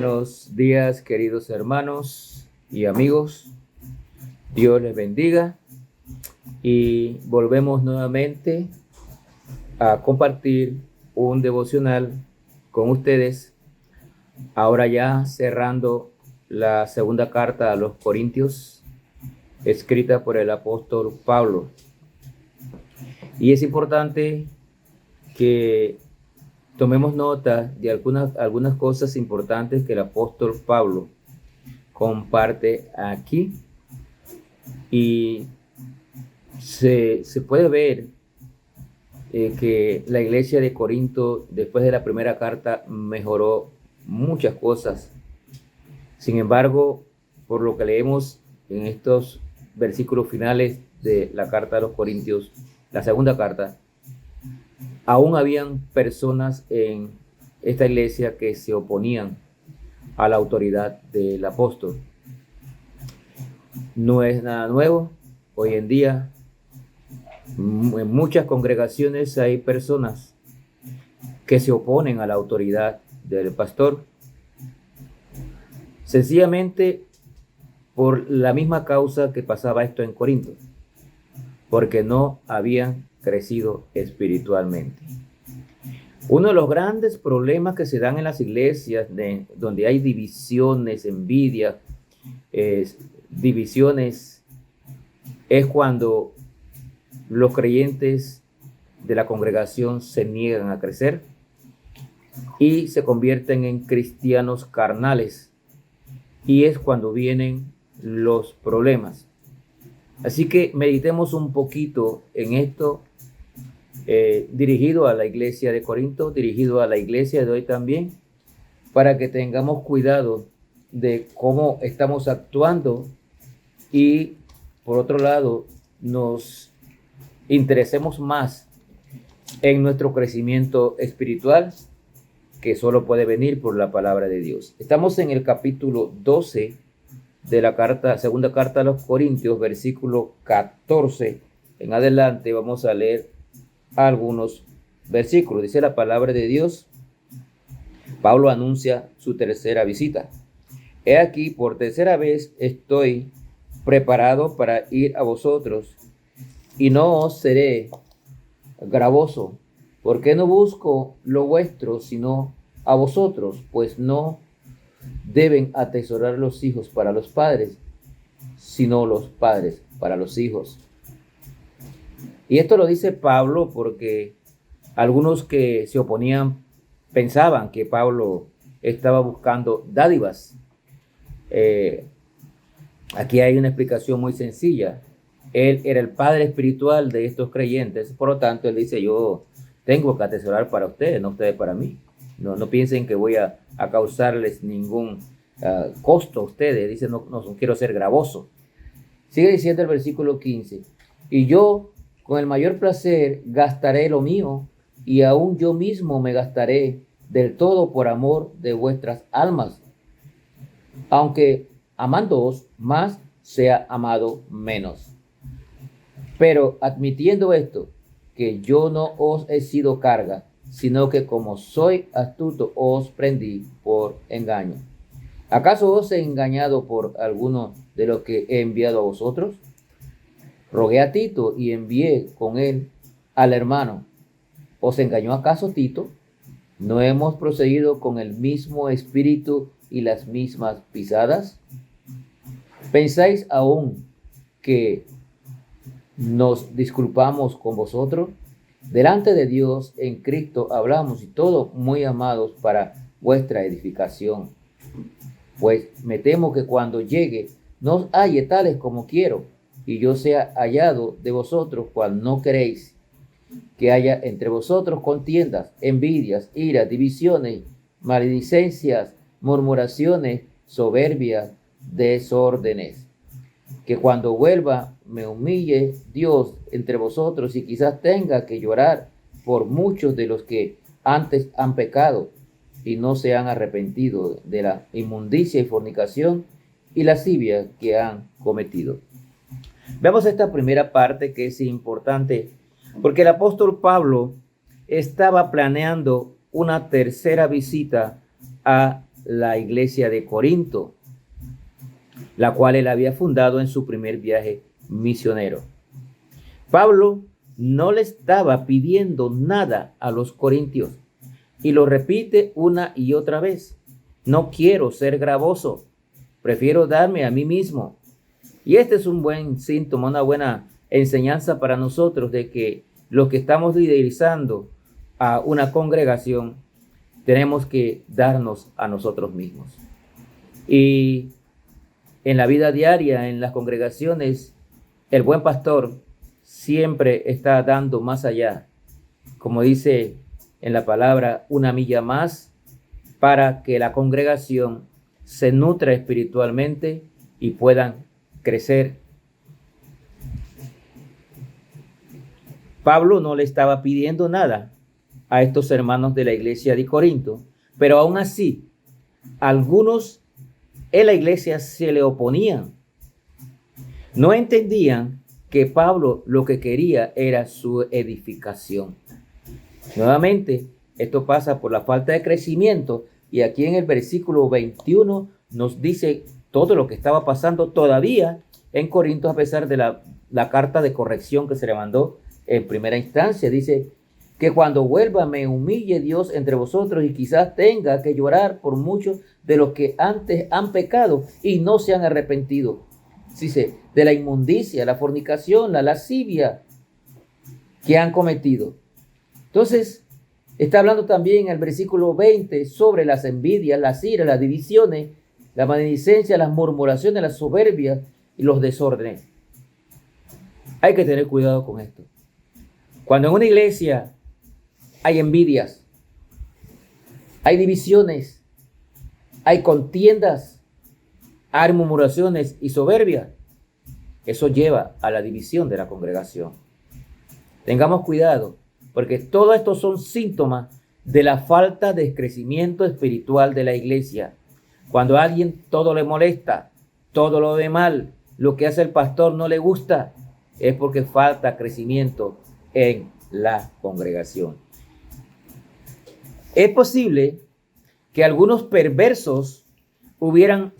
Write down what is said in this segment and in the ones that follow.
Buenos días, queridos hermanos y amigos. Dios les bendiga y volvemos nuevamente a compartir un devocional con ustedes. Ahora ya cerrando la segunda carta a los Corintios, escrita por el apóstol Pablo. Y es importante que tomemos nota de algunas cosas importantes que el apóstol Pablo comparte aquí. Y se puede ver que la iglesia de Corinto, después de la primera carta, mejoró muchas cosas. Sin embargo, por lo que leemos en estos versículos finales de la carta a los Corintios, la segunda carta, aún habían personas en esta iglesia que se oponían a la autoridad del apóstol. No es nada nuevo. Hoy en día, en muchas congregaciones hay personas que se oponen a la autoridad del pastor, sencillamente por la misma causa que pasaba esto en Corinto, porque no habían crecido espiritualmente. Uno de los grandes problemas que se dan en las iglesias donde hay divisiones, envidia, divisiones, es cuando los creyentes de la congregación se niegan a crecer y se convierten en cristianos carnales, y es cuando vienen los problemas. Así que meditemos un poquito en esto, dirigido a la iglesia de Corinto, dirigido a la iglesia de hoy también, para que tengamos cuidado de cómo estamos actuando y, por otro lado, nos interesemos más en nuestro crecimiento espiritual, que solo puede venir por la palabra de Dios. Estamos en el capítulo 12 de la segunda carta a los Corintios, versículo 14 en adelante. Vamos a leer algunos versículos. Dice la palabra de Dios: Pablo anuncia su tercera visita. He aquí, por tercera vez estoy preparado para ir a vosotros, y no os seré gravoso, porque no busco lo vuestro, sino a vosotros, pues no deben atesorar los hijos para los padres, sino los padres para los hijos. Y esto lo dice Pablo porque algunos que se oponían pensaban que Pablo estaba buscando dádivas. Aquí hay una explicación muy sencilla. Él era el padre espiritual de estos creyentes, por lo tanto él dice: yo tengo que atesorar para ustedes, no ustedes para mí. No piensen que voy a causarles ningún costo a ustedes. Dice: no quiero ser gravoso. Sigue diciendo el versículo 15: y yo con el mayor placer gastaré lo mío, y aún yo mismo me gastaré del todo por amor de vuestras almas, aunque amándoos más sea amado menos. Pero admitiendo esto, que yo no os he sido carga, sino que como soy astuto os prendí por engaño. ¿Acaso os he engañado por alguno de los que he enviado a vosotros? Rogué a Tito y envié con él al hermano. ¿Os engañó acaso Tito? ¿No hemos procedido con el mismo espíritu y las mismas pisadas? ¿Pensáis aún que nos disculpamos con vosotros? Delante de Dios en Cristo hablamos, y todo muy amados para vuestra edificación. Pues me temo que cuando llegue no os halle tales como quiero, y yo sea hallado de vosotros cual no queréis, que haya entre vosotros contiendas, envidias, iras, divisiones, maledicencias, murmuraciones, soberbias, desórdenes. Que cuando vuelva me humille Dios entre vosotros, y quizás tenga que llorar por muchos de los que antes han pecado y no se han arrepentido de la inmundicia y fornicación y lascivia que han cometido. Veamos esta primera parte, que es importante, porque el apóstol Pablo estaba planeando una tercera visita a la iglesia de Corinto, la cual él había fundado en su primer viaje misionero. Pablo no le estaba pidiendo nada a los corintios y lo repite una y otra vez. No quiero ser gravoso, prefiero darme a mí mismo. Y este es un buen síntoma, una buena enseñanza para nosotros de que los que estamos liderizando a una congregación tenemos que darnos a nosotros mismos. Y en la vida diaria, en las congregaciones, el buen pastor siempre está dando más allá, como dice en la palabra, una milla más para que la congregación se nutra espiritualmente y puedan crecer. Pablo no le estaba pidiendo nada a estos hermanos de la iglesia de Corinto, pero aún así, algunos en la iglesia se le oponían. No entendían que Pablo lo que quería era su edificación. Nuevamente, esto pasa por la falta de crecimiento, y aquí en el versículo 21 nos dice todo lo que estaba pasando todavía en Corinto a pesar de la carta de corrección que se le mandó en primera instancia. Dice que cuando vuelva me humille Dios entre vosotros y quizás tenga que llorar por muchos de los que antes han pecado y no se han arrepentido. Dice, de la inmundicia, la fornicación, la lascivia que han cometido. Entonces, está hablando también en el versículo 20 sobre las envidias, las iras, las divisiones, la maledicencia, las murmuraciones, las soberbias y los desórdenes. Hay que tener cuidado con esto. Cuando en una iglesia hay envidias, hay divisiones, hay contiendas, hay murmuraciones y soberbia, eso lleva a la división de la congregación. Tengamos cuidado, porque todo esto son síntomas de la falta de crecimiento espiritual de la iglesia. Cuando a alguien todo le molesta, todo lo ve mal, lo que hace el pastor no le gusta, es porque falta crecimiento en la congregación. Es posible que algunos perversos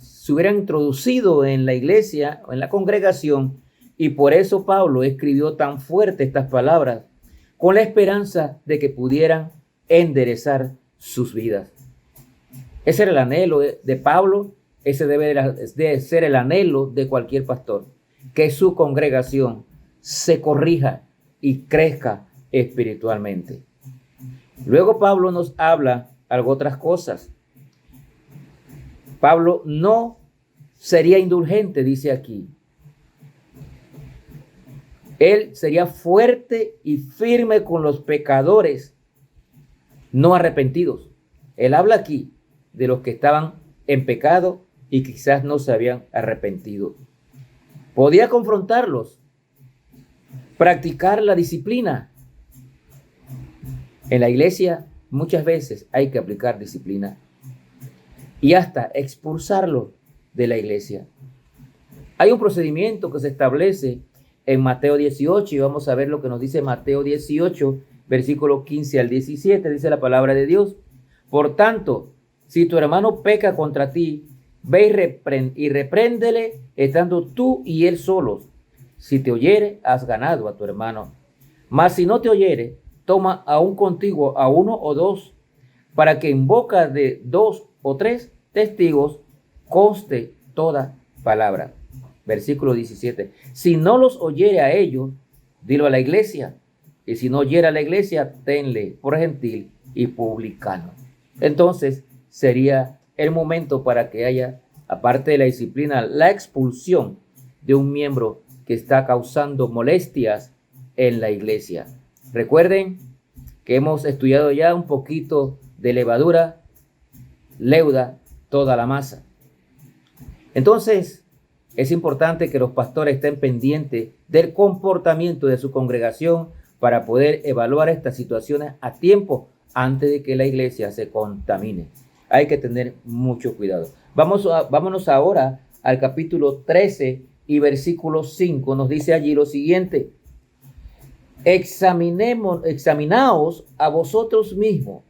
se hubieran introducido en la iglesia o en la congregación, y por eso Pablo escribió tan fuerte estas palabras, con la esperanza de que pudieran enderezar sus vidas. Ese era el anhelo de Pablo, ese debe de ser el anhelo de cualquier pastor, que su congregación se corrija y crezca espiritualmente. Luego Pablo nos habla algo otras cosas. Pablo no sería indulgente, dice aquí. Él sería fuerte y firme con los pecadores no arrepentidos. Él habla aquí de los que estaban en pecado y quizás no se habían arrepentido. Podía confrontarlos, practicar la disciplina. En la iglesia muchas veces hay que aplicar disciplina y hasta expulsarlo de la iglesia. Hay un procedimiento que se establece en Mateo 18 y vamos a ver lo que nos dice Mateo 18, versículo 15 al 17, dice la palabra de Dios. Por tanto, si tu hermano peca contra ti, ve y repréndele estando tú y él solos. Si te oyere, has ganado a tu hermano. Mas si no te oyere, toma aún contigo a uno o dos, para que en boca de 2 o 3 testigos conste toda palabra. Versículo 17. Si no los oyere a ellos, dilo a la iglesia. Y si no oyere a la iglesia, tenle por gentil y publicano. Entonces sería el momento para que haya, aparte de la disciplina, la expulsión de un miembro que está causando molestias en la iglesia. Recuerden que hemos estudiado ya un poquito de levadura, leuda toda la masa. Entonces, es importante que los pastores estén pendientes del comportamiento de su congregación para poder evaluar estas situaciones a tiempo antes de que la iglesia se contamine. Hay que tener mucho cuidado. Vámonos ahora al capítulo 13 y versículo 5. Nos dice allí lo siguiente. Examinaos a vosotros mismos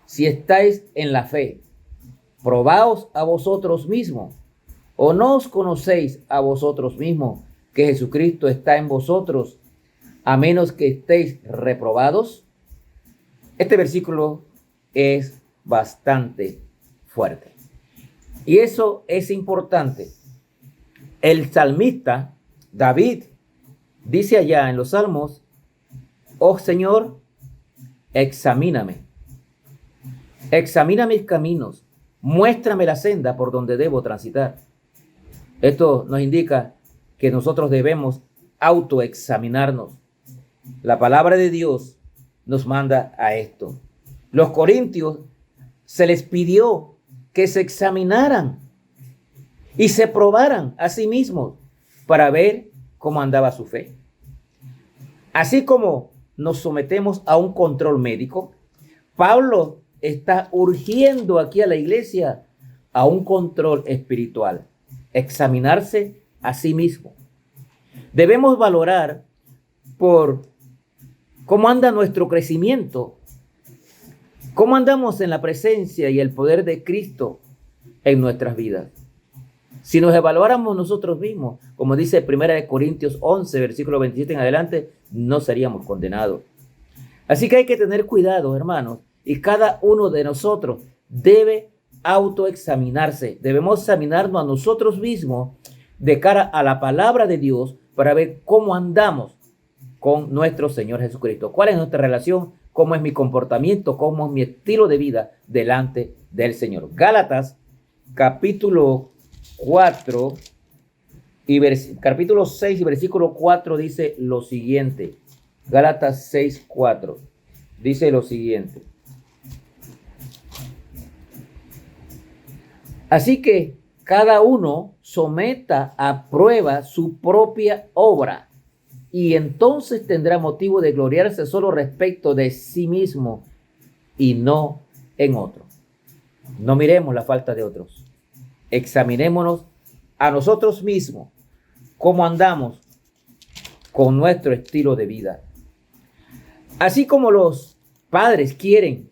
si estáis en la fe. probaos a vosotros mismos, o no os conocéis a vosotros mismos que Jesucristo está en vosotros, a menos que estéis reprobados. Este versículo es bastante fuerte. Y eso es importante. El salmista David dice allá en los Salmos: oh Señor, examíname mis caminos, muéstrame la senda por donde debo transitar. Esto nos indica que nosotros debemos autoexaminarnos. La palabra de Dios nos manda a esto. Los corintios se les pidió que se examinaran y se probaran a sí mismos para ver cómo andaba su fe. Así como nos sometemos a un control médico, Pablo está urgiendo aquí a la iglesia a un control espiritual, examinarse a sí mismo. Debemos valorar por cómo anda nuestro crecimiento, cómo andamos en la presencia y el poder de Cristo en nuestras vidas. Si nos evaluáramos nosotros mismos, como dice 1 Corintios 11, versículo 27 en adelante, no seríamos condenados. Así que hay que tener cuidado, hermanos, y cada uno de nosotros debe autoexaminarse. Debemos examinarnos a nosotros mismos de cara a la palabra de Dios para ver cómo andamos con nuestro Señor Jesucristo. ¿Cuál es nuestra relación? ¿Cómo es mi comportamiento? ¿Cómo es mi estilo de vida delante del Señor? Gálatas, capítulo 4 y capítulo 6 y versículo 4 dice lo siguiente. Gálatas 6, 4 dice lo siguiente: así que cada uno someta a prueba su propia obra, y entonces tendrá motivo de gloriarse solo respecto de sí mismo y no en otro. No miremos la falta de otros. Examinémonos a nosotros mismos, cómo andamos con nuestro estilo de vida. Así como los padres quieren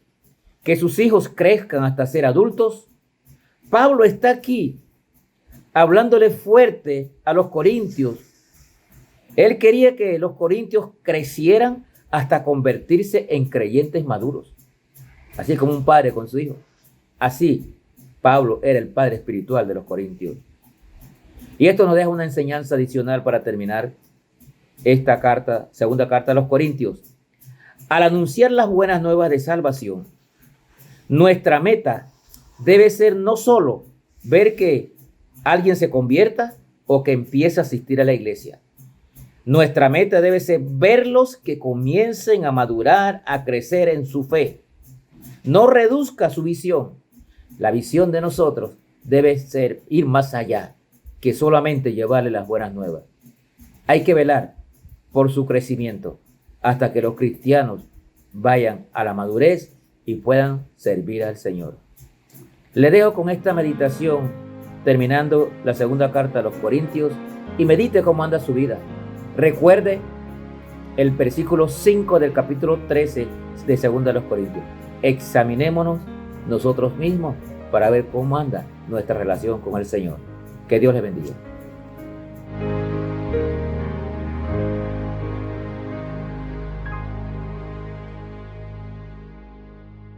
que sus hijos crezcan hasta ser adultos, Pablo está aquí hablándole fuerte a los corintios. Él quería que los corintios crecieran hasta convertirse en creyentes maduros. Así como un padre con su hijo. Así Pablo era el padre espiritual de los corintios. Y esto nos deja una enseñanza adicional para terminar esta carta, segunda carta a los corintios. Al anunciar las buenas nuevas de salvación, nuestra meta debe ser no solo ver que alguien se convierta o que empiece a asistir a la iglesia. Nuestra meta debe ser verlos que comiencen a madurar, a crecer en su fe. No reduzca su visión. La visión de nosotros debe ser ir más allá que solamente llevarle las buenas nuevas. Hay que velar por su crecimiento hasta que los cristianos vayan a la madurez y puedan servir al Señor. Le dejo con esta meditación, terminando la segunda carta a los Corintios, y medite cómo anda su vida. Recuerde el versículo 5 del capítulo 13 de segunda a los Corintios. Examinémonos nosotros mismos para ver cómo anda nuestra relación con el Señor. Que Dios les bendiga.